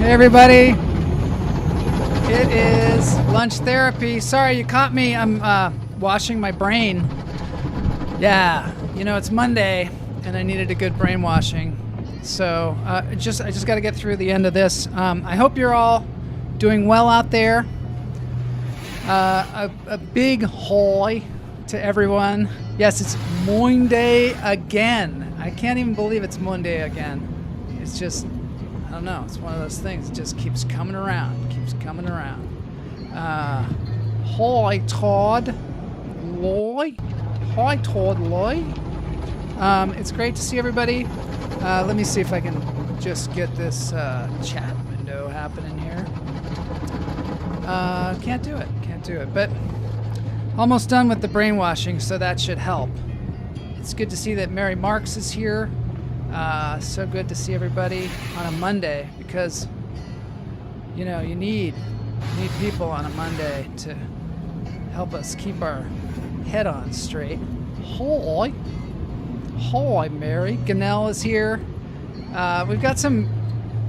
Hey everybody, it is lunch therapy. Sorry you caught me, I'm washing my brain. Yeah, you know it's Monday and I needed a good brainwashing. So I just got to get through the end of this. I hope you're all doing well out there. A big hoy to everyone. Yes, it's Monday again. I can't even believe it's Monday again. It's just, I don't know, it's one of those things. It just keeps coming around, Hi Todd Loy. Hi Todd Loy. It's great to see everybody. Let me see if I can just get this chat window happening here. Can't do it, but almost done with the brainwashing, so that should help. It's good to see that Mary Marks is here. So good to see everybody on a Monday, because you know you need people on a Monday to help us keep our head on straight. Hi Mary. Ganell is here. We've got some.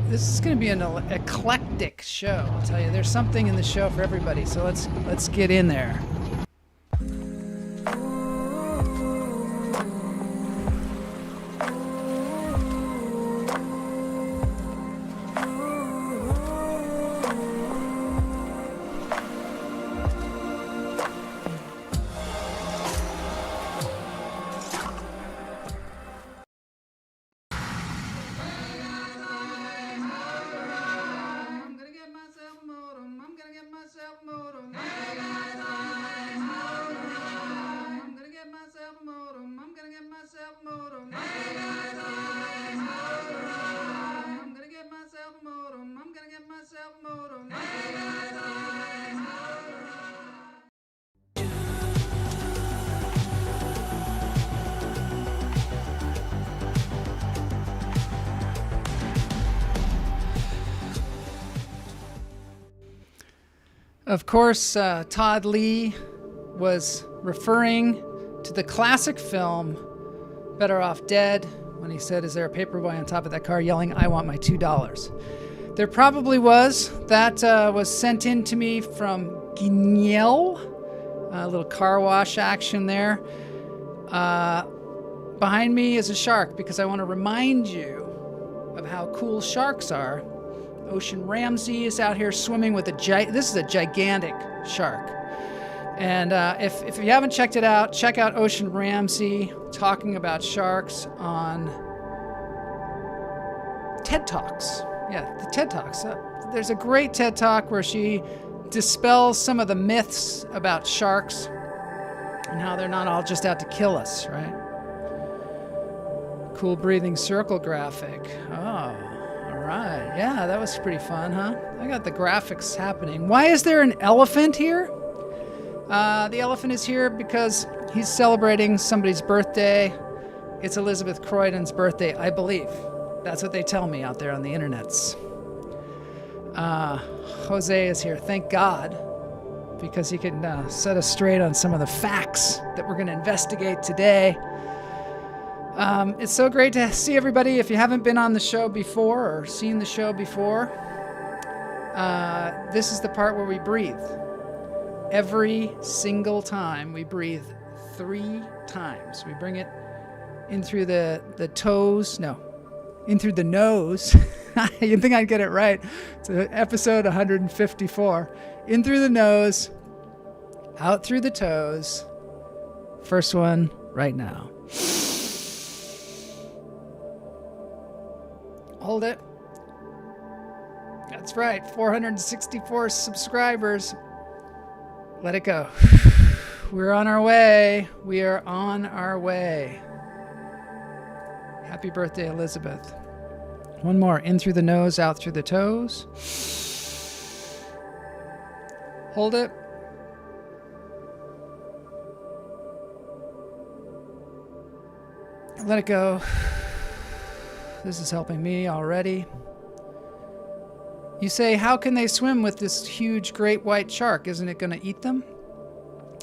This is going to be an eclectic show. I'll tell you, there's something in the show for everybody. So let's get in there. Of course, Todd Lee was referring to the classic film Better Off Dead when he said, "Is there a paperboy on top of that car yelling, 'I want my $2'?" There probably was. That was sent in to me from Guignel. A little car wash action there. Behind me is a shark, because I want to remind you of how cool sharks are. Ocean Ramsey is out here swimming with this is a gigantic shark. And if you haven't checked it out, check out Ocean Ramsey talking about sharks on TED Talks. Yeah, the TED Talks. There's a great TED Talk where she dispels some of the myths about sharks and how they're not all just out to kill us, right? Cool breathing circle graphic. Oh. Right, yeah, that was pretty fun, huh? I got the graphics happening. Why is there an elephant here? The elephant is here because he's celebrating somebody's birthday. It's Elizabeth Croydon's birthday, I believe. That's what they tell me out there on the internets. Jose is here, thank God, because he can set us straight on some of the facts that we're going to investigate today. It's so great to see everybody. If you haven't been on the show before or seen the show before, this is the part where we breathe. Every single time we breathe 3 times. We bring it in through the toes. No, in through the nose. You'd think I'd get it right. It's episode 154. In through the nose, out through the toes. First one right now. Hold it. That's right, 464 subscribers. Let it go. We're on our way. We are on our way. Happy birthday, Elizabeth. One more. In through the nose, out through the toes. Hold it. Let it go. This is helping me already. You say, how can they swim with this huge great white shark? Isn't it going to eat them?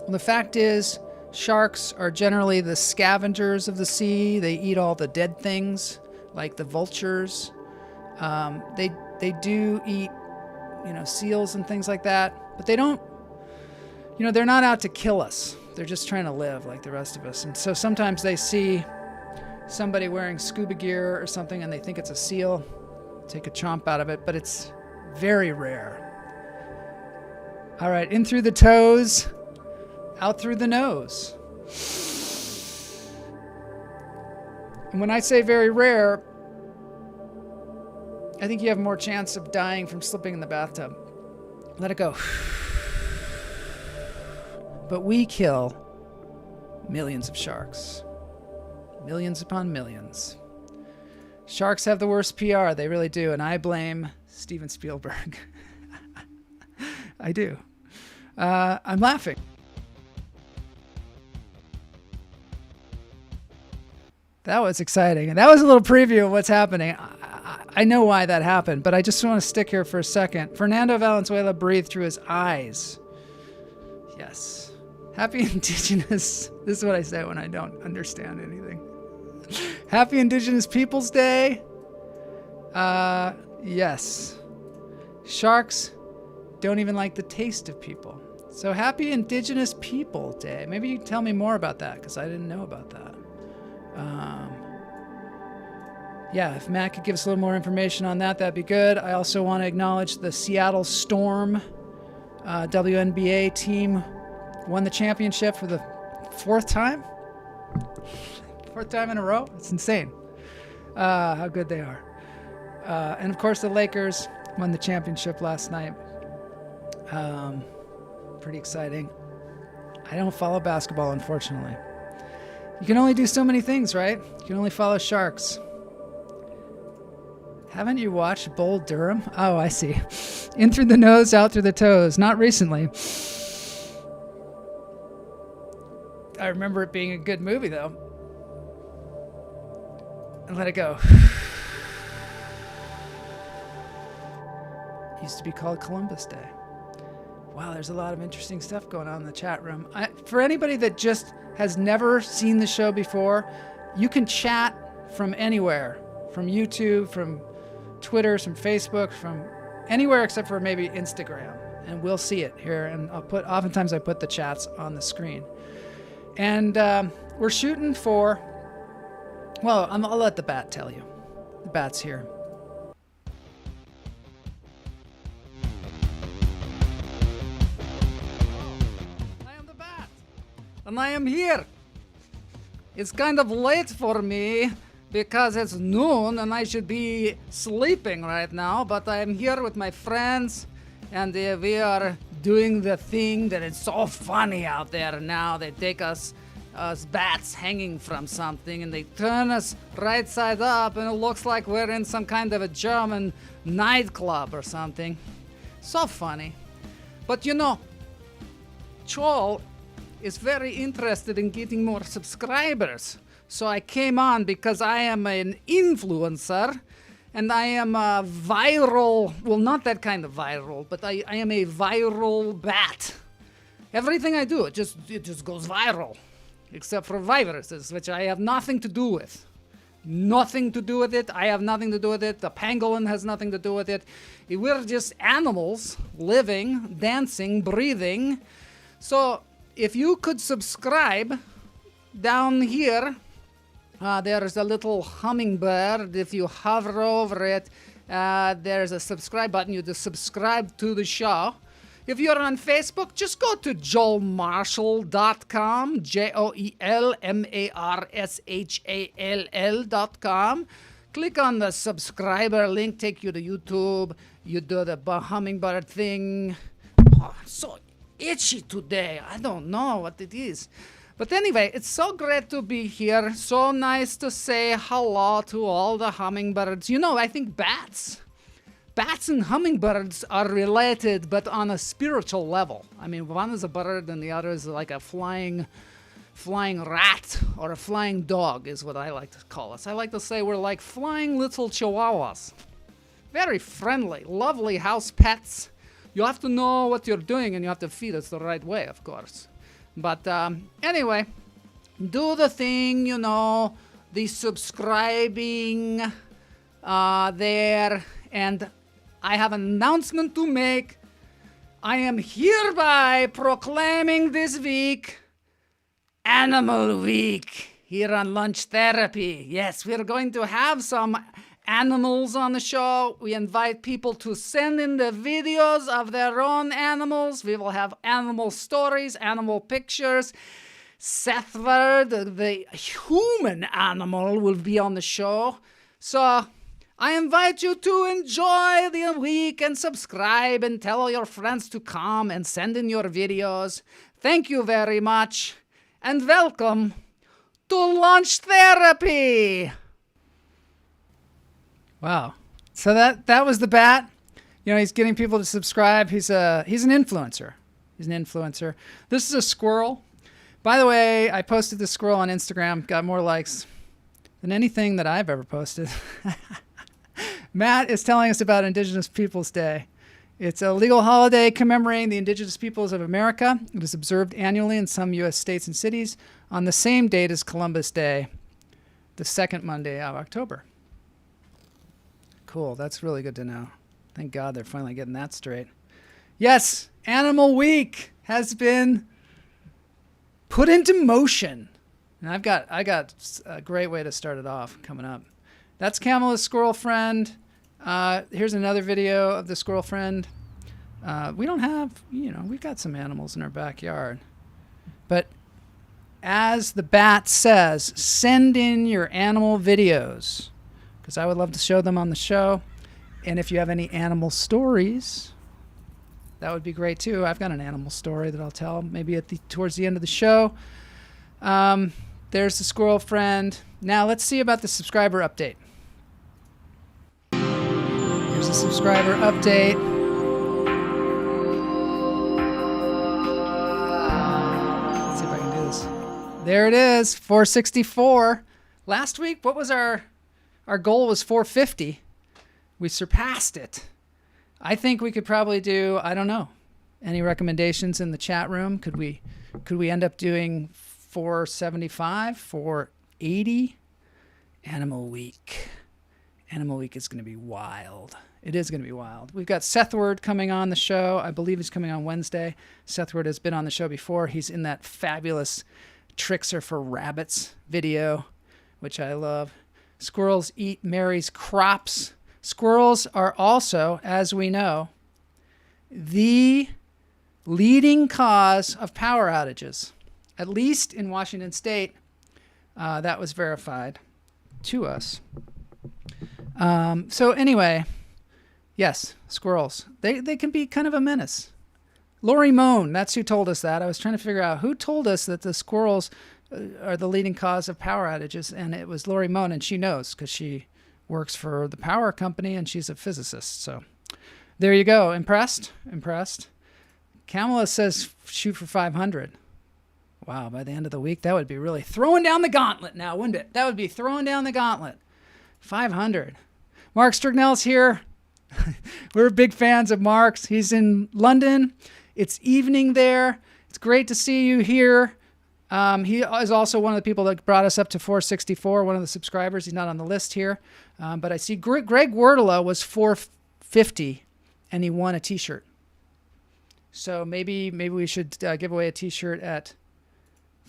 Well, the fact is, sharks are generally the scavengers of the sea. They eat all the dead things, like the vultures, They do eat, seals and things like that, but they don't, they're not out to kill us. They're just trying to live like the rest of us. And so sometimes they see somebody wearing scuba gear or something and they think it's a seal, take a chomp out of it, but it's very rare. All right, in through the toes, out through the nose. And when I say very rare, I think you have more chance of dying from slipping in the bathtub. Let it go. But we kill millions of sharks. Millions upon millions. Sharks have the worst PR. They really do. And I blame Steven Spielberg. I do. I'm laughing. That was exciting. And that was a little preview of what's happening. I know why that happened, but I just want to stick here for a second. Fernando Valenzuela breathed through his eyes. Yes. Happy Indigenous. This is what I say when I don't understand anything. Happy Indigenous Peoples Day. Yes. Sharks don't even like the taste of people. So happy Indigenous People Day. Maybe you can tell me more about that, because I didn't know about that. Yeah, if Matt could give us a little more information on that, that'd be good. I also want to acknowledge the Seattle Storm WNBA team won the championship for the fourth time. Fourth time in a row. It's insane how good they are. And of course, the Lakers won the championship last night. Pretty exciting. I don't follow basketball, unfortunately. You can only do so many things, right? You can only follow sharks. Haven't you watched Bull Durham? Oh, I see. In through the nose, out through the toes. Not recently. I remember it being a good movie, though. And let it go. Used to be called Columbus Day. Wow, there's a lot of interesting stuff going on in the chat room. For anybody that just has never seen the show before, you can chat from anywhere. From YouTube, from Twitter, from Facebook, from anywhere except for maybe Instagram. And we'll see it here. And oftentimes I put the chats on the screen. And we're shooting for, well, I'll let the bat tell you. The bat's here. I am the bat. And I am here. It's kind of late for me because it's noon and I should be sleeping right now, but I'm here with my friends and we are doing the thing that is so funny out there now. They take us bats hanging from something and they turn us right side up and it looks like we're in some kind of a German nightclub or something. So funny. But Joel is very interested in getting more subscribers. So I came on because I am an influencer and I am a viral, well, not that kind of viral, but I am a viral bat. Everything I do, it just goes viral, except for viruses, which I have nothing to do with. Nothing to do with it. I have nothing to do with it. The pangolin has nothing to do with it. We're just animals living, dancing, breathing. So if you could subscribe down here, there's a little hummingbird. If you hover over it, there's a subscribe button. You just subscribe to the show. If you're on Facebook, just go to joelmarshall.com, JoelMarshall.com. Click on the subscriber link, take you to YouTube. You do the hummingbird thing. Oh, I'm so itchy today. I don't know what it is. But anyway, it's so great to be here. So nice to say hello to all the hummingbirds. I think bats and hummingbirds are related, but on a spiritual level. I mean, one is a bird and the other is like a flying rat or a flying dog is what I like to call us. I like to say we're like flying little chihuahuas. Very friendly, lovely house pets. You have to know what you're doing and you have to feed us the right way, of course. But anyway, do the thing, the subscribing, there. And I have an announcement to make. I am hereby proclaiming this week Animal Week here on Lunch Therapy. Yes, we're going to have some animals on the show. We invite people to send in the videos of their own animals. We will have animal stories, animal pictures. Sethward, the human animal, will be on the show. So I invite you to enjoy the week and subscribe and tell all your friends to come and send in your videos. Thank you very much and welcome to Lunch Therapy. Wow. So that was the bat. You know, he's getting people to subscribe. He's an influencer. He's an influencer. This is a squirrel. By the way, I posted this squirrel on Instagram, got more likes than anything that I've ever posted. Matt is telling us about Indigenous Peoples Day. It's a legal holiday commemorating the indigenous peoples of America. It is observed annually in some U.S. states and cities on the same date as Columbus Day, the second Monday of October. Cool. That's really good to know. Thank God they're finally getting that straight. Yes, Animal Week has been put into motion. And I got a great way to start it off coming up. That's Kamala's squirrel friend. Here's another video of the squirrel friend. We don't have, we've got some animals in our backyard. But as the bat says, send in your animal videos, because I would love to show them on the show. And if you have any animal stories, that would be great too. I've got an animal story that I'll tell maybe towards the end of the show. There's the squirrel friend. Now let's see about the subscriber update. Here's the subscriber update. Let's see if I can do this. There it is, 464. Last week, what was our goal was 450. We surpassed it. I think we could probably do, I don't know, any recommendations in the chat room? Could we end up doing 475, 480? Animal Week. Animal Week is going to be wild. It is going to be wild. We've got Sethward coming on the show. I believe he's coming on Wednesday. Sethward has been on the show before. He's in that fabulous Tricks Are for Rabbits video, which I love. Squirrels eat Mary's crops. Squirrels are also, as we know, the leading cause of power outages. At least in Washington State, that was verified to us. So anyway, yes, squirrels. They can be kind of a menace. Lori Moan, that's who told us that. I was trying to figure out who told us that the squirrels are the leading cause of power outages, and it was Lori Moan, and she knows because she works for the power company, and she's a physicist. So there you go. Impressed? Impressed. Kamala says shoot for 500. Wow, by the end of the week, that would be really throwing down the gauntlet now, wouldn't it? That would be throwing down the gauntlet. 500. Mark Strignell's here. We're big fans of Mark's. He's in London. It's evening there. It's great to see you here. He is also one of the people that brought us up to 464, one of the subscribers. He's not on the list here. But I see Greg Wordala was 450, and he won a T-shirt. So maybe we should give away a T-shirt at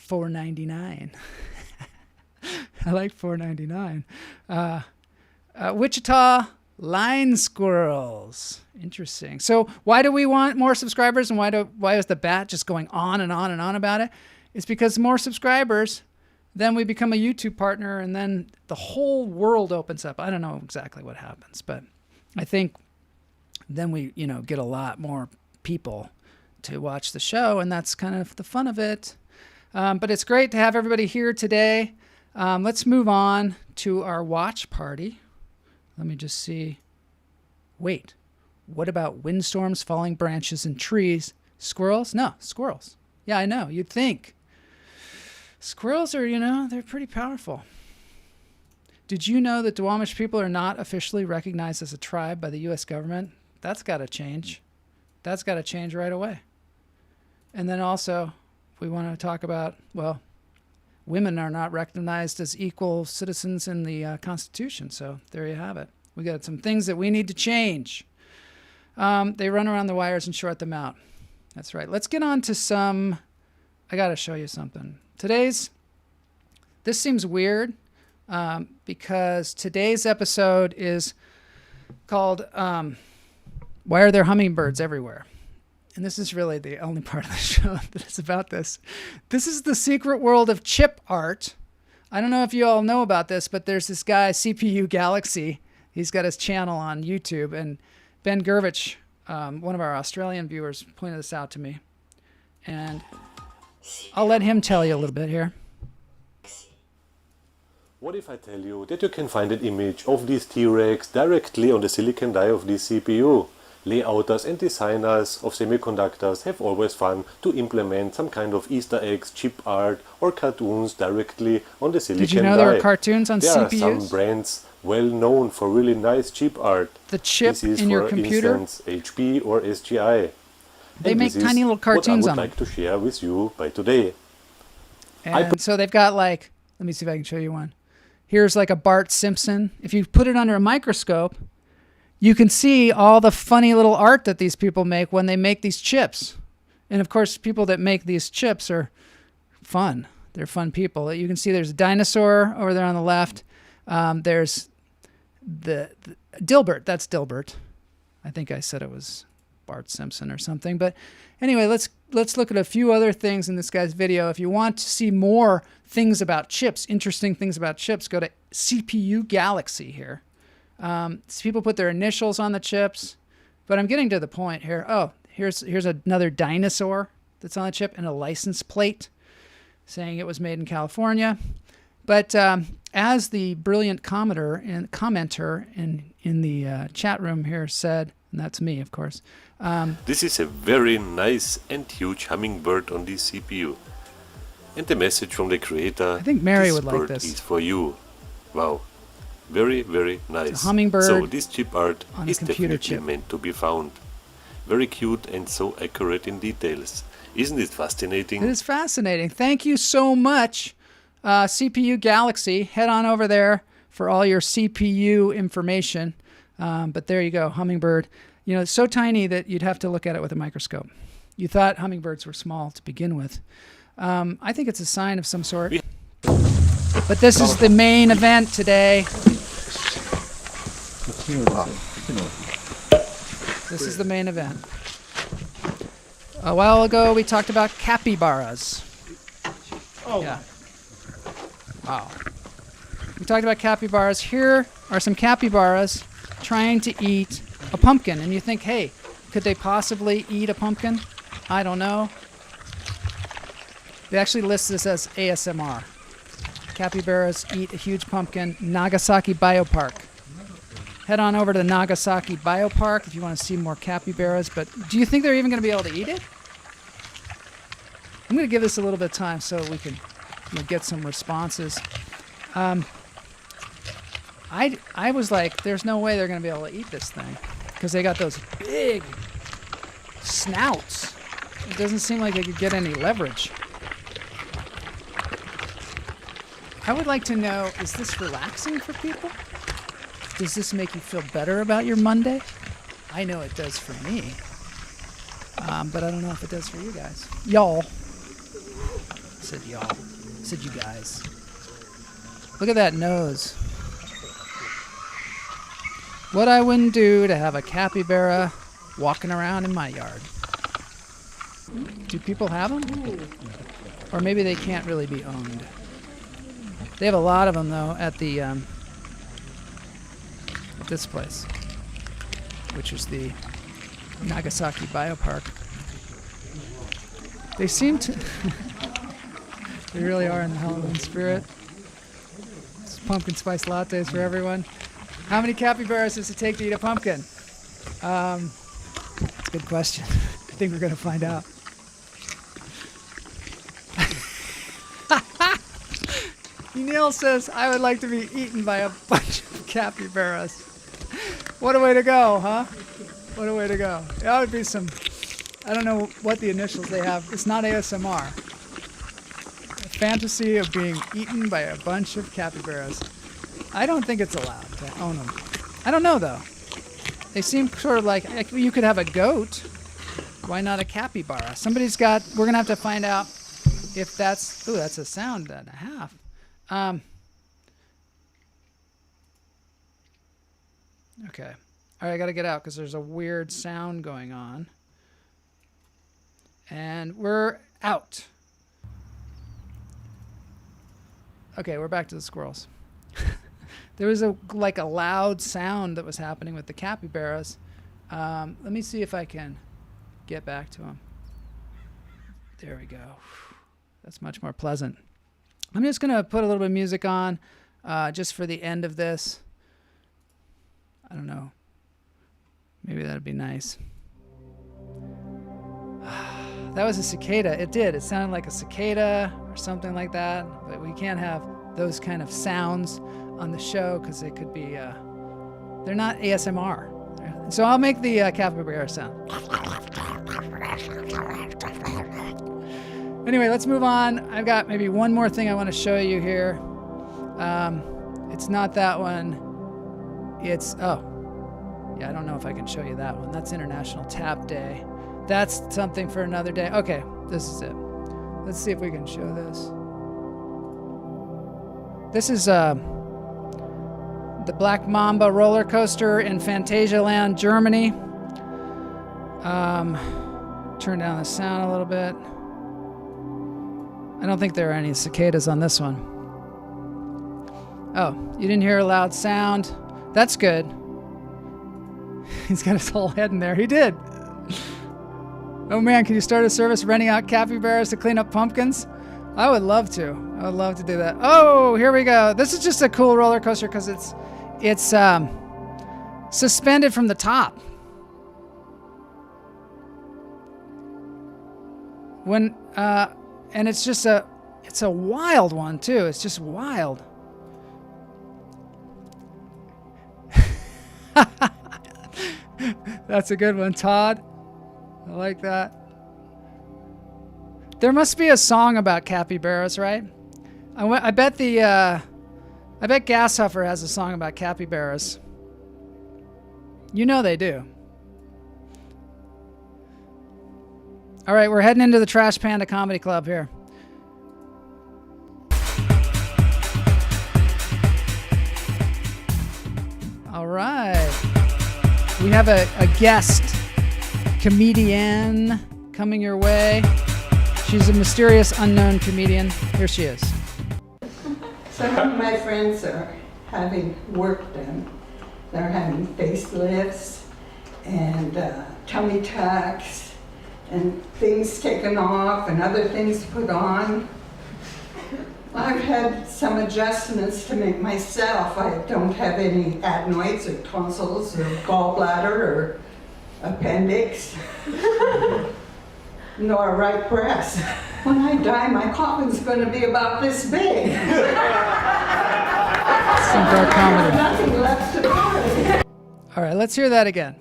$4.99. I like $4.99. Wichita line squirrels. Interesting. So why do we want more subscribers, and why is the bat just going on and on and on about it? It's because more subscribers, then we become a YouTube partner, and then the whole world opens up. I don't know exactly what happens, but I think then we, get a lot more people to watch the show, and that's kind of the fun of it. But it's great to have everybody here today. Let's move on to our watch party. Let me just see. Wait, what about windstorms, falling branches, and trees? Squirrels? No, squirrels. Yeah, I know. You'd think. Squirrels are, they're pretty powerful. Did you know that Duwamish people are not officially recognized as a tribe by the U.S. government? That's got to change. That's got to change right away. And then also, if we want to talk about, women are not recognized as equal citizens in the Constitution. So there you have it. We got some things that we need to change. They run around the wires and short them out. That's right. Let's get on to some... I got to show you something. This seems weird because today's episode is called Why Are There Hummingbirds Everywhere? And this is really the only part of the show that is about this. This is the secret world of chip art. I don't know if you all know about this, but there's this guy, CPU Galaxy. He's got his channel on YouTube, and Ben Gervich, one of our Australian viewers, pointed this out to me. And I'll let him tell you a little bit here. What if I tell you that you can find an image of these T-Rex directly on the silicon die of this CPU? Layouters and designers of semiconductors have always fun to implement some kind of Easter eggs, chip art or cartoons directly on the silicon die. Did you know there were cartoons on CPUs? There are some brands well known for really nice chip art. The chip in your computer? This is, for instance, HP or SGI. They make tiny little cartoons on them. What I would like to share with you by today. And so they've got like, let me see if I can show you one. Here's like a Bart Simpson. If you put it under a microscope, you can see all the funny little art that these people make when they make these chips. And of course, people that make these chips are fun. They're fun people. You can see there's a dinosaur over there on the left. There's the Dilbert. That's Dilbert. I think I said it was Bart Simpson or something. But anyway, let's look at a few other things in this guy's video. If you want to see more things about chips, interesting things about chips, go to CPU Galaxy here. People put their initials on the chips, but I'm getting to the point here. Oh, here's another dinosaur that's on the chip and a license plate saying it was made in California. But as the brilliant commenter in the chat room here said, and that's me, of course. This is a very nice and huge hummingbird on this CPU. And the message from the creator, I think Mary would like bird this. Is for you. Wow. Very, very nice. It's a hummingbird so this chip art on is a computer definitely chip. meant to be found. Very cute and so accurate in details. Isn't it fascinating? It is fascinating. Thank you so much, CPU Galaxy. Head on over there for all your CPU information. But there you go, hummingbird. You know, it's so tiny that you'd have to look at it with a microscope. You thought hummingbirds were small to begin with. I think it's a sign of some sort. But this is the main event today. This is the main event. A while ago, we talked about capybaras. Oh. Yeah. Wow. We talked about capybaras. Here are some capybaras trying to eat a pumpkin. And you think, hey, could they possibly eat a pumpkin? I don't know. They actually list this as ASMR. Capybaras eat a huge pumpkin, Nagasaki Biopark. Head on over to the Nagasaki Biopark if you want to see more capybaras. But do you think they're even going to be able to eat it? I'm going to give this a little bit of time so we can get some responses. I was like, there's no way they're going to be able to eat this thing because they got those big snouts. It doesn't seem like they could get any leverage. I would like to know, is this relaxing for people? Does this make you feel better about your Monday? I know it does for me. But I don't know if it does for you guys. Y'all. I said y'all. I said you guys. Look at that nose. What I wouldn't do to have a capybara walking around in my yard. Do people have them? Or maybe they can't really be owned. They have a lot of them, though, at the at this place, which is the Nagasaki Biopark. They seem to... They really are in the Halloween spirit. It's pumpkin spice lattes for everyone. How many capybaras does it take to eat a pumpkin? That's a good question. I think we're going to find out. Neil says, I would like to be eaten by a bunch of capybaras. What a way to go, huh? What a way to go. That would be some, I don't know what the initials they have. It's not ASMR. A fantasy of being eaten by a bunch of capybaras. I don't think it's allowed to own them. I don't know though. They seem sort of like you could have a goat. Why not a capybara? Somebody's got. We're gonna have to find out if that's. Ooh, that's a sound and a half. Okay. All right, I gotta get out because there's a weird sound going on. And we're out. Okay, we're back to the squirrels. There was a loud sound that was happening with the capybaras. Let me see if I can get back to them. There we go. That's much more pleasant. I'm just gonna put a little bit of music on, just for the end of this. I don't know. Maybe that'd be nice. That was a cicada. It did. It sounded like a cicada or something like that. But we can't have those kind of sounds on the show because they could be, they're not ASMR. So I'll make the capybara sound. Anyway, let's move on. I've got maybe one more thing I want to show you here. It's not that one. It's, oh, yeah, I don't know if I can show you that one. That's International Tap Day. That's something for another day. Okay, this is it. Let's see if we can show this. This is the Black Mamba roller coaster in Phantasialand, Germany. Turn down the sound a little bit. I don't think there are any cicadas on this one. Oh, you didn't hear a loud sound? That's good. He's got his whole head in there. He did. Oh man, can you start a service renting out capybaras to clean up pumpkins? I would love to. I would love to do that. Oh, here we go. This is just a cool roller coaster because it's suspended from the top. When and it's just it's a wild one too. It's just wild. That's a good one, Todd. I like that. There must be a song about capybaras, right? I bet Gashuffer has a song about capybaras. You know they do. All right, we're heading into the Trash Panda Comedy Club here. All right. We have a guest comedian coming your way. She's a mysterious unknown comedian. Here she is. Some of my friends are having work done. They're having facelifts and tummy tucks and things taken off and other things put on. I've had some adjustments to make myself. I don't have any adenoids or tonsils or gallbladder or appendix, nor right breast. When I die, my coffin's going to be about this big. Some dark comedy. Nothing left to bury. All right, let's hear that again.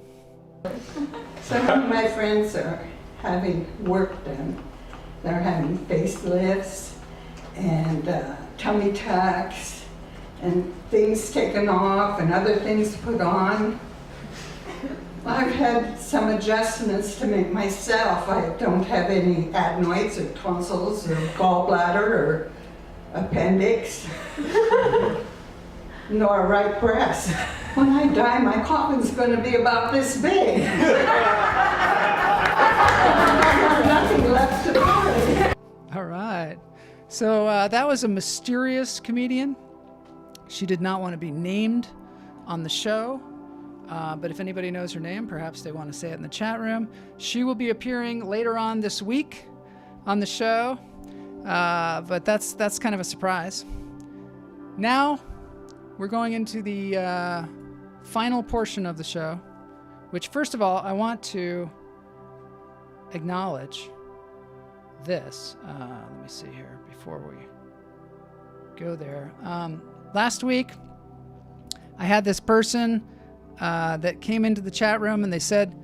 Some of my friends are having work done. They're having facelifts and tummy tucks and things taken off and other things put on. I've had some adjustments to make myself. I don't have any adenoids or tonsils or gallbladder or appendix, nor right breast. When I die, my coffin's going to be about this big. Nothing left to bury. All right. So that was a mysterious comedian. She did not want to be named on the show. But if anybody knows her name, perhaps they want to say it in the chat room. She will be appearing later on this week on the show. But that's kind of a surprise. Now we're going into the final portion of the show, which first of all, I want to acknowledge this. Let me see here before we go there. Last week, I had this person that came into the chat room and they said,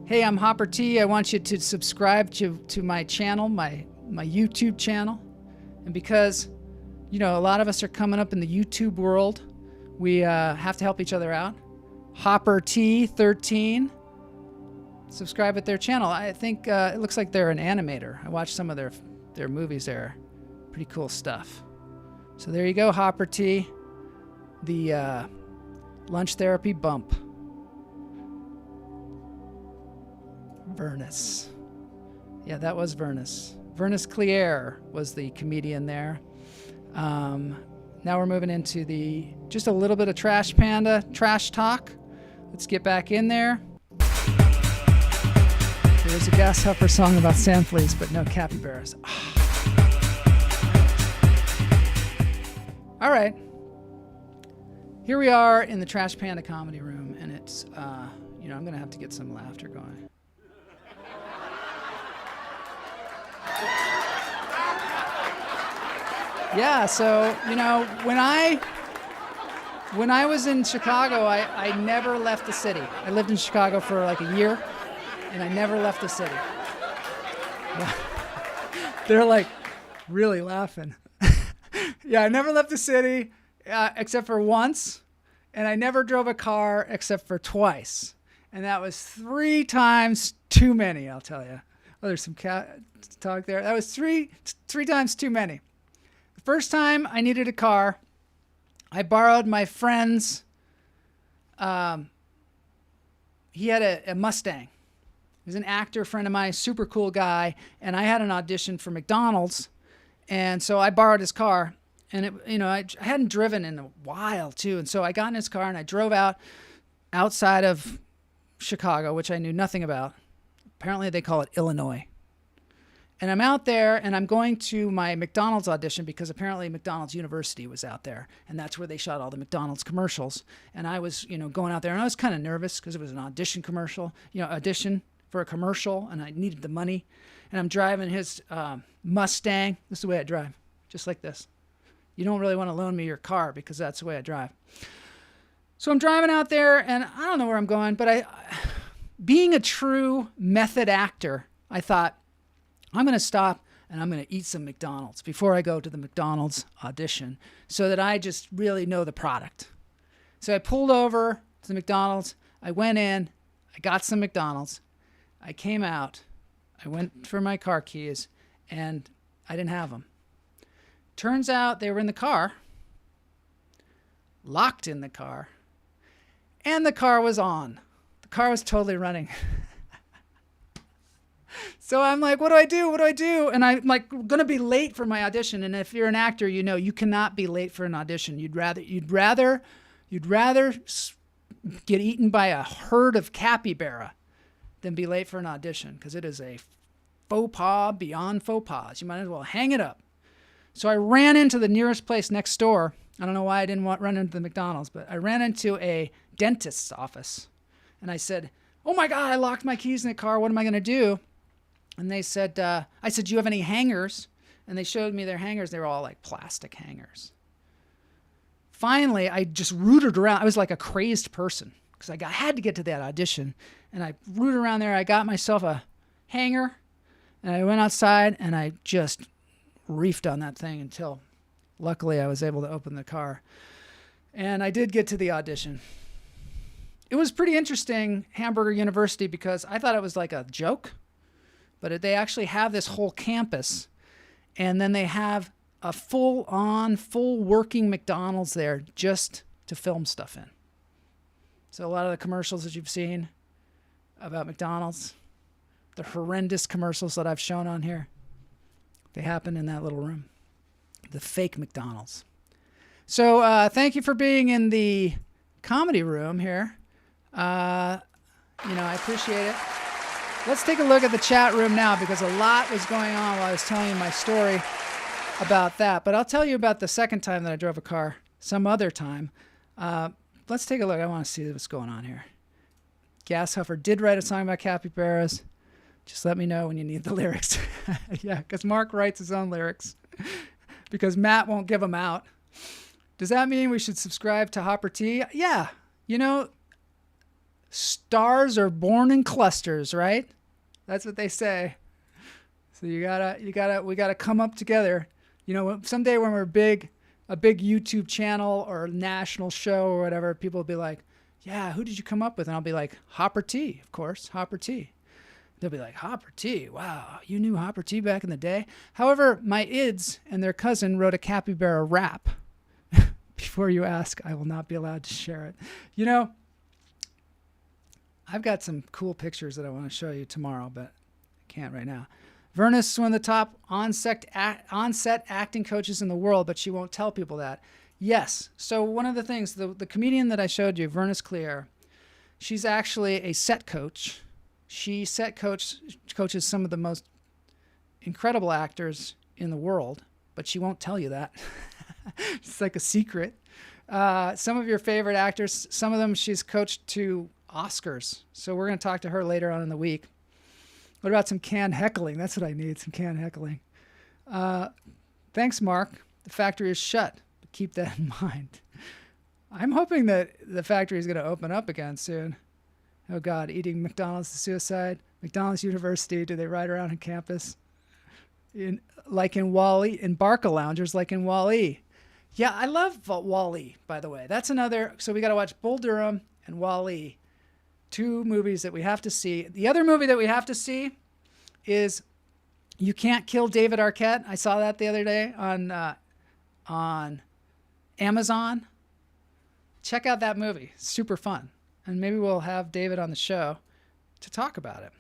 "Hey, I'm Hopper T. I want you to subscribe to my channel, my YouTube channel." And because, you know, a lot of us are coming up in the YouTube world, we have to help each other out. Hopper T13. Subscribe at their channel. I think it looks like they're an animator. I watched some of their movies there. Pretty cool stuff. So there you go, Hopper T. The lunch therapy bump. Vernus. Yeah, that was Vernus. Vernus Clear was the comedian there. Now we're moving into just a little bit of Trash Panda trash talk. Let's get back in there. There's a Gas Huffer song about sand fleas, but no capybaras. All right. Here we are in the Trash Panda comedy room, and it's, I'm going to have to get some laughter going. Yeah, so, when I was in Chicago, I never left the city. I lived in Chicago for like a year, and I never left the city. Yeah. They're like really laughing. Yeah, I never left the city except for once, and I never drove a car except for twice. And that was 3 times too many, I'll tell you. Oh, there's some cat talk there. That was three times too many. The first time I needed a car, I borrowed my friend's, he had a Mustang. He was an actor friend of mine, super cool guy, and I had an audition for McDonald's, and so I borrowed his car, and I hadn't driven in a while too, and so I got in his car and I drove outside of Chicago, which I knew nothing about. Apparently they call it Illinois. And I'm out there and I'm going to my McDonald's audition because apparently McDonald's University was out there, and that's where they shot all the McDonald's commercials. And I was, going out there, and I was kind of nervous because it was an audition commercial, audition for a commercial, and I needed the money. And I'm driving his Mustang. This is the way I drive, just like this. You don't really want to loan me your car because that's the way I drive. So I'm driving out there, and I don't know where I'm going, but being a true method actor, I thought, I'm going to stop and I'm going to eat some McDonald's before I go to the McDonald's audition so that I just really know the product. So I pulled over to the McDonald's. I went in. I got some McDonald's. I came out. I went for my car keys, and I didn't have them. Turns out they were in the car, locked in the car, and the car was on. The car was totally running. So I'm like, what do I do? What do I do? And I'm like, going to be late for my audition. And if you're an actor, you cannot be late for an audition. You'd rather get eaten by a herd of capybara than be late for an audition, because it is a faux pas beyond faux pas. You might as well hang it up. So I ran into the nearest place next door. I don't know why I didn't run into the McDonald's, but I ran into a dentist's office. And I said, oh my God, I locked my keys in the car. What am I going to do? And they said, I said, do you have any hangers? And they showed me their hangers. They were all like plastic hangers. Finally, I just rooted around. I was like a crazed person because I had to get to that audition. And I rooted around there. I got myself a hanger, and I went outside, and I just reefed on that thing until luckily I was able to open the car. And I did get to the audition. It was pretty interesting, Hamburger University, because I thought it was like a joke. But they actually have this whole campus, and then they have a full working McDonald's there just to film stuff in. So a lot of the commercials that you've seen about McDonald's, the horrendous commercials that I've shown on here, they happen in that little room, the fake McDonald's. So thank you for being in the comedy room here. I appreciate it. Let's take a look at the chat room now, because a lot was going on while I was telling you my story about that. But I'll tell you about the second time that I drove a car some other time. Let's take a look. I want to see what's going on here. Gas Huffer did write a song about capybaras. Just let me know when you need the lyrics. Yeah, because Mark writes his own lyrics because Matt won't give them out. Does that mean we should subscribe to Hopper T? Yeah. Stars are born in clusters, right? That's what they say. So we gotta come up together. Someday when we're a big YouTube channel or a national show or whatever, people will be like, Yeah, who did you come up with? And I'll be like, Hopper T, of course, Hopper T. They'll be like, Hopper T, wow, you knew Hopper T back in the day? However, my ids and their cousin wrote a capybara rap. Before you ask, I will not be allowed to share it. You know, I've got some cool pictures that I want to show you tomorrow, but I can't right now. Vernus is one of the top on-set acting coaches in the world, but she won't tell people that. Yes, so one of the things, the comedian that I showed you, Vernus Clear, she's actually a set coach. She coaches some of the most incredible actors in the world, but she won't tell you that. It's like a secret. Some of your favorite actors, some of them she's coached to Oscars. So we're going to talk to her later on in the week. What about some canned heckling? That's what I need, some canned heckling. Thanks, Mark. The factory is shut, but keep that in mind. I'm hoping that the factory is going to open up again soon. Oh, God, eating McDonald's to suicide. McDonald's University, do they ride around on campus? Like in Wall-E, in Barca Loungers, like in Wall-E. Yeah, I love Wall-E, by the way. That's another, so we got to watch Bull Durham and Wall-E. 2 movies that we have to see. The other movie that we have to see is You Can't Kill David Arquette. I saw that the other day on Amazon. Check out that movie. It's super fun. And maybe we'll have David on the show to talk about it.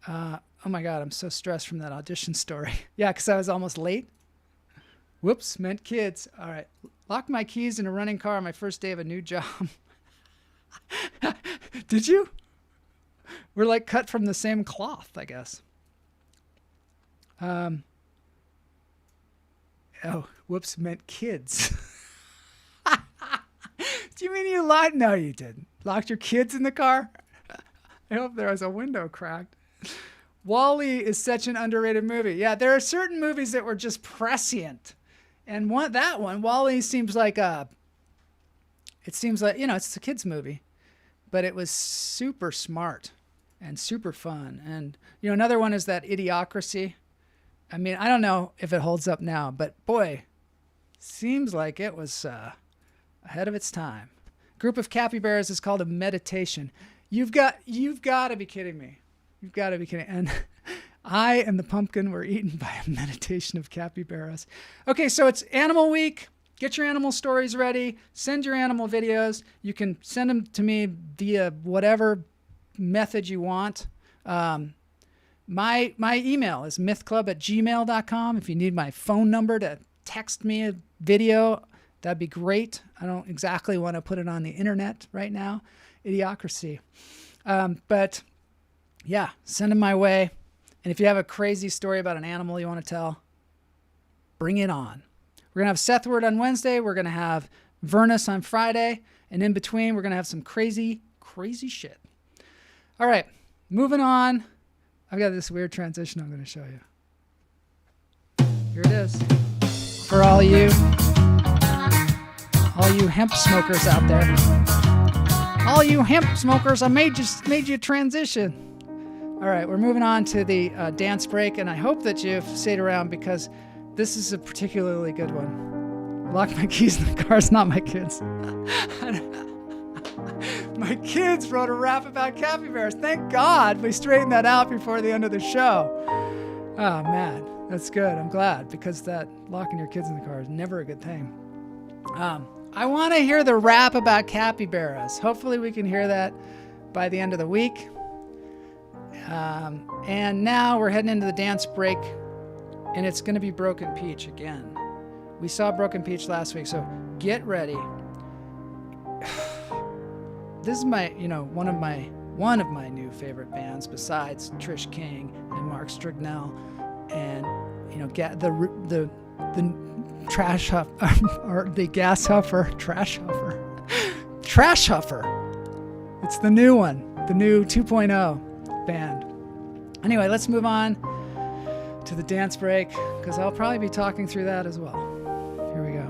Oh my God, I'm so stressed from that audition story. Yeah, because I was almost late. Whoops, meant kids. All right. Locked my keys in a running car on my first day of a new job. Did you? We're like cut from the same cloth, I guess. Oh, whoops, meant kids. Do you mean you lied? No, you didn't. Locked your kids in the car? I hope there was a window cracked. Wall-E is such an underrated movie. Yeah, there are certain movies that were just prescient. And that one, Wall-E seems like it's a kid's movie. But it was super smart and super fun. And, another one is that Idiocracy. I mean, I don't know if it holds up now, but boy, seems like it was ahead of its time. Group of capybaras is called a meditation. You've got to be kidding me. You've got to be kidding. And I and the pumpkin were eaten by a meditation of capybaras. Okay, so it's Animal Week. Get your animal stories ready. Send your animal videos. You can send them to me via whatever method you want. My email is mythclub@gmail.com. If you need my phone number to text me a video, that'd be great. I don't exactly want to put it on the internet right now. Idiocracy. But yeah, send them my way. And if you have a crazy story about an animal you want to tell, bring it on. We're going to have Seth Word on Wednesday. We're going to have Vernus on Friday. And in between, we're going to have some crazy, crazy shit. All right, moving on. I've got this weird transition I'm going to show you. Here it is. For all you hemp smokers out there. All you hemp smokers, I made you transition. All right, we're moving on to the dance break. And I hope that you've stayed around because this is a particularly good one. Lock my keys in the car. It's not my kids. My kids wrote a rap about capybaras. Thank God we straightened that out before the end of the show. Oh, man. That's good. I'm glad because that locking your kids in the car is never a good thing. I want to hear the rap about capybaras. Hopefully we can hear that by the end of the week. And now we're heading into the dance break. And it's going to be Broken Peach again. We saw Broken Peach last week, so get ready. This is one of my new favorite bands besides Trish King and Mark Strignell, and the trash huff or the gas huffer, trash huffer. It's the new one, the new 2.0 band. Anyway, let's move on to the dance break, because I'll probably be talking through that as well. Here we go.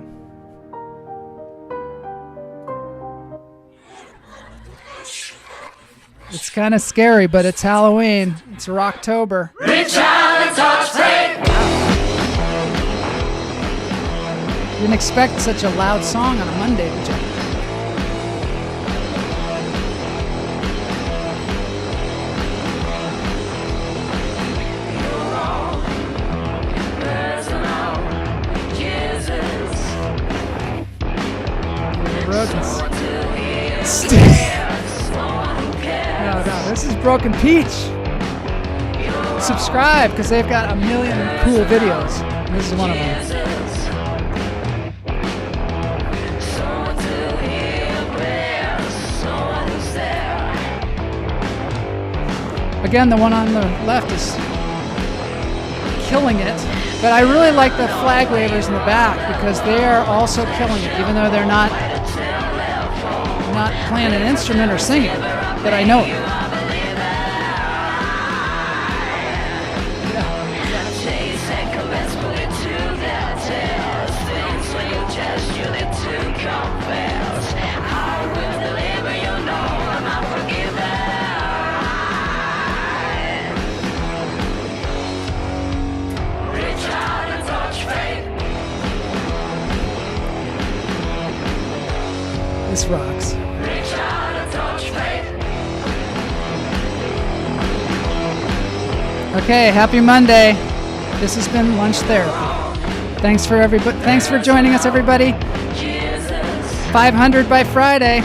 It's kind of scary, but it's Halloween. It's Rocktober. Reach out and touch faith. Didn't expect such a loud song on a Monday, did you? No, this is Broken Peach. Subscribe because they've got a million cool videos. This is one of them. Again, the one on the left is killing it, but I really like the flag wavers in the back because they are also killing it, even though they're not playing an instrument or singing, but I know it. This rocks. Okay, happy Monday. This has been Lunch Therapy. Thanks for joining us, everybody. 500 by Friday.